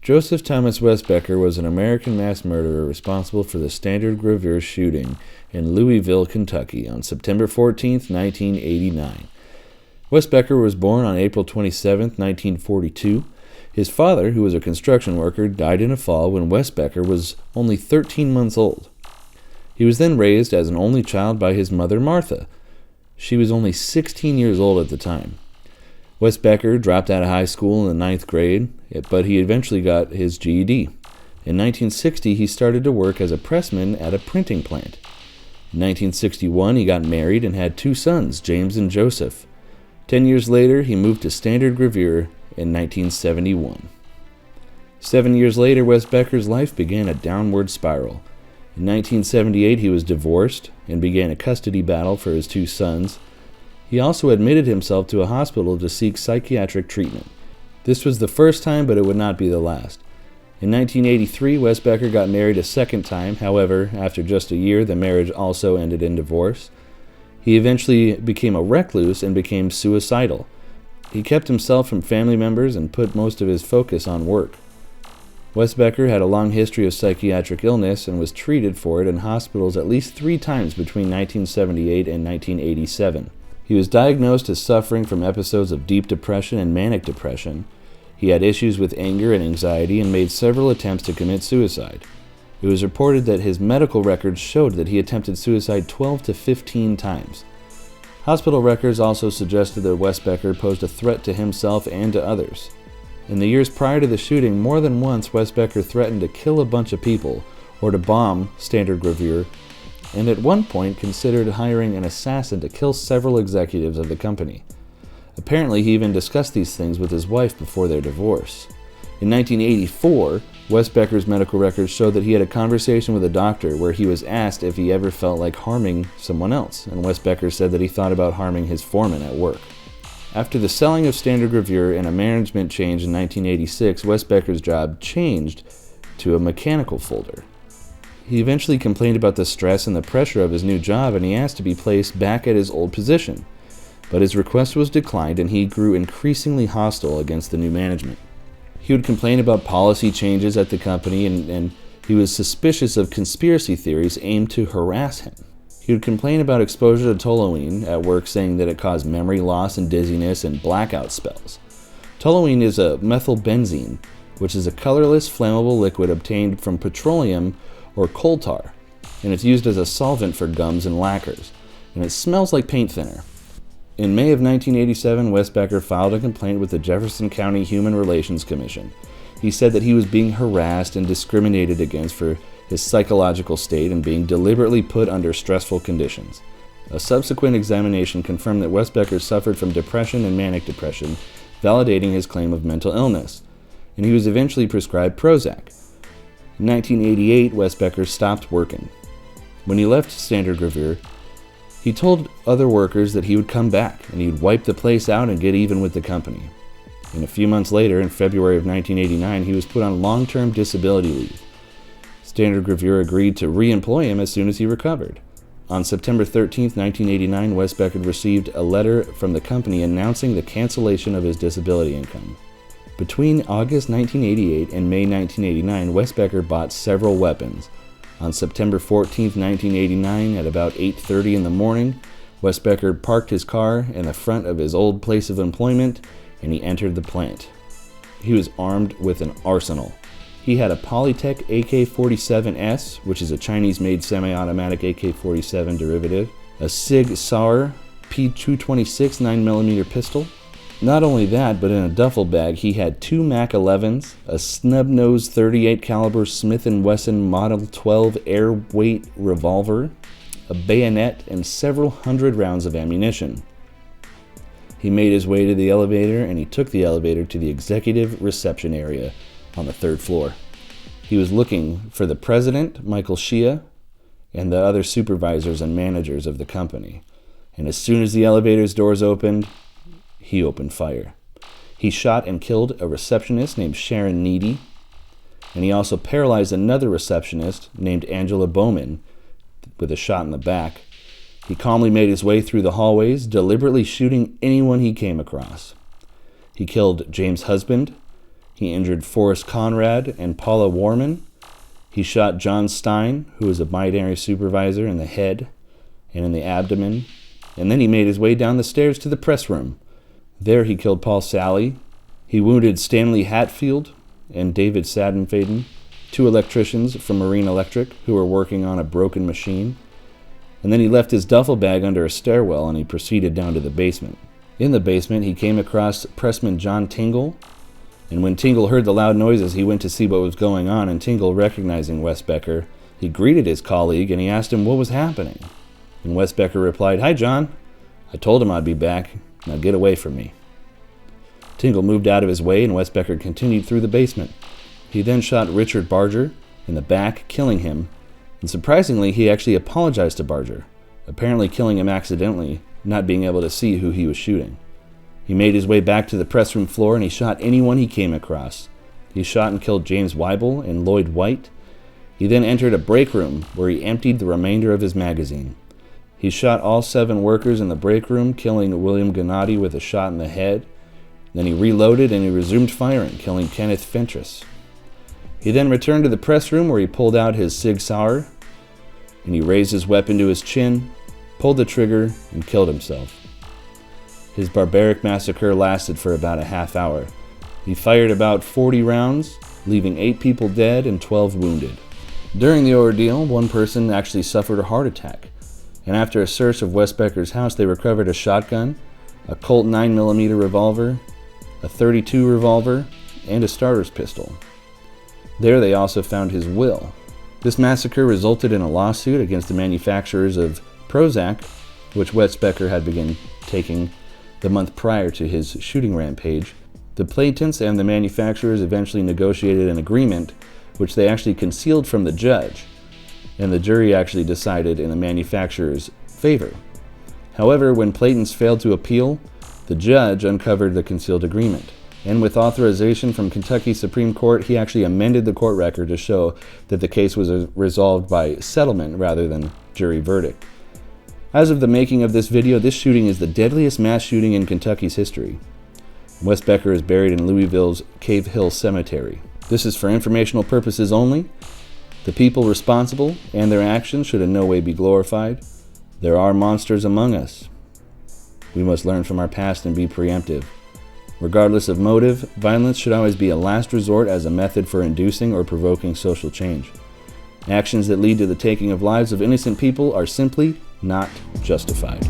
Joseph Thomas Wesbecker was an American mass murderer responsible for the Standard Gravure shooting in Louisville, Kentucky on September 14, 1989. Wesbecker was born on April 27, 1942. His father, who was a construction worker, died in a fall when Wesbecker was only 13 months old. He was then raised as an only child by his mother, Martha. She was only 16 years old at the time. Wesbecker dropped out of high school in the 9th grade, but he eventually got his GED. In 1960, he started to work as a pressman at a printing plant. In 1961, he got married and had 2 sons, James and Joseph. 10 years later, he moved to Standard Gravure in 1971. 7 years later, Wesbecker's life began a downward spiral. In 1978, he was divorced and began a custody battle for his 2 sons. He also admitted himself to a hospital to seek psychiatric treatment. This was the first time, but it would not be the last. In 1983, Wesbecker got married a second time. However, after just a year, the marriage also ended in divorce. He eventually became a recluse and became suicidal. He kept himself from family members and put most of his focus on work. Wesbecker had a long history of psychiatric illness and was treated for it in hospitals at least 3 times between 1978 and 1987. He was diagnosed as suffering from episodes of deep depression and manic depression. He had issues with anger and anxiety and made several attempts to commit suicide. It was reported that his medical records showed that he attempted suicide 12 to 15 times. Hospital records also suggested that Wesbecker posed a threat to himself and to others. In the years prior to the shooting, more than once Wesbecker threatened to kill a bunch of people or to bomb Standard Gravure, and at one point considered hiring an assassin to kill several executives of the company. Apparently, he even discussed these things with his wife before their divorce. In 1984, Wesbecker's medical records showed that he had a conversation with a doctor where he was asked if he ever felt like harming someone else, and Wesbecker said that he thought about harming his foreman at work. After the selling of Standard Gravure and a management change in 1986, Wesbecker's job changed to a mechanical folder. He eventually complained about the stress and the pressure of his new job, and he asked to be placed back at his old position. But his request was declined, and he grew increasingly hostile against the new management. He would complain about policy changes at the company, and he was suspicious of conspiracy theories aimed to harass him. He would complain about exposure to toluene at work, saying that it caused memory loss and dizziness and blackout spells. Toluene is a methylbenzene, which is a colorless, flammable liquid obtained from petroleum or coal tar, and it's used as a solvent for gums and lacquers, and it smells like paint thinner. In May of 1987, Wesbecker filed a complaint with the Jefferson County Human Relations Commission. He said that he was being harassed and discriminated against for his psychological state and being deliberately put under stressful conditions. A subsequent examination confirmed that Wesbecker suffered from depression and manic depression, validating his claim of mental illness, and he was eventually prescribed Prozac. In 1988, Wesbecker stopped working. When he left Standard Gravure, he told other workers that he would come back and he'd wipe the place out and get even with the company. And a few months later, in February of 1989, he was put on long-term disability leave. Standard Gravure agreed to re-employ him as soon as he recovered. On September 13, 1989, Wesbecker received a letter from the company announcing the cancellation of his disability income. Between August 1988 and May 1989, Wesbecker bought several weapons. On September 14, 1989, at about 8:30 in the morning, Wesbecker parked his car in the front of his old place of employment, and he entered the plant. He was armed with an arsenal. He had a Polytech AK-47S, which is a Chinese-made semi-automatic AK-47 derivative, a Sig Sauer P226 9mm pistol. Not only that, but in a duffel bag, he had 2 Mac 11s, a snub-nosed 38 caliber Smith & Wesson Model 12 air-weight revolver, a bayonet, and several hundred rounds of ammunition. He made his way to the elevator, and he took the elevator to the executive reception area on the 3rd floor. He was looking for the president, Michael Shea, and the other supervisors and managers of the company. And as soon as the elevator's doors opened, he opened fire. He shot and killed a receptionist named Sharon Needy, and he also paralyzed another receptionist named Angela Bowman with a shot in the back. He calmly made his way through the hallways, deliberately shooting anyone he came across. He killed James' husband, He injured Forrest Conrad and Paula Warman. He shot John Stein, who was a binary supervisor, in the head and in the abdomen. And then he made his way down the stairs to the press room. There he killed Paul Sally. He wounded Stanley Hatfield and David Sadenfaden, 2 electricians from Marine Electric who were working on a broken machine. And then he left his duffel bag under a stairwell and he proceeded down to the basement. In the basement, he came across pressman John Tingle. And when Tingle heard the loud noises, he went to see what was going on, and Tingle, recognizing Wesbecker, he greeted his colleague and he asked him what was happening. And Wesbecker replied, "Hi, John. I told him I'd be back. Now get away from me." Tingle moved out of his way and Wesbecker continued through the basement. He then shot Richard Barger in the back, killing him. And surprisingly, he actually apologized to Barger, apparently killing him accidentally, not being able to see who he was shooting. He made his way back to the press room floor and he shot anyone he came across. He shot and killed James Weibel and Lloyd White. He then entered a break room where he emptied the remainder of his magazine. He shot all 7 workers in the break room, killing William Gennady with a shot in the head. Then he reloaded and he resumed firing, killing Kenneth Fentress. He then returned to the press room where he pulled out his Sig Sauer and he raised his weapon to his chin, pulled the trigger, and killed himself. His barbaric massacre lasted for about a half hour. He fired about 40 rounds, leaving 8 people dead and 12 wounded. During the ordeal, one person actually suffered a heart attack, and after a search of Wesbecker's house, they recovered a shotgun, a Colt 9mm revolver, a .32 revolver, and a starter's pistol. There they also found his will. This massacre resulted in a lawsuit against the manufacturers of Prozac, which Wesbecker had begun taking the month prior to his shooting rampage. The plaintiffs and the manufacturers eventually negotiated an agreement which they actually concealed from the judge, and the jury actually decided in the manufacturer's favor. However, when plaintiffs failed to appeal, the judge uncovered the concealed agreement, and with authorization from Kentucky Supreme Court, he actually amended the court record to show that the case was resolved by settlement rather than jury verdict. As of the making of this video, this shooting is the deadliest mass shooting in Kentucky's history. Wesbecker is buried in Louisville's Cave Hill Cemetery. This is for informational purposes only. The people responsible and their actions should in no way be glorified. There are monsters among us. We must learn from our past and be preemptive. Regardless of motive, violence should always be a last resort as a method for inducing or provoking social change. Actions that lead to the taking of lives of innocent people are simply not justified.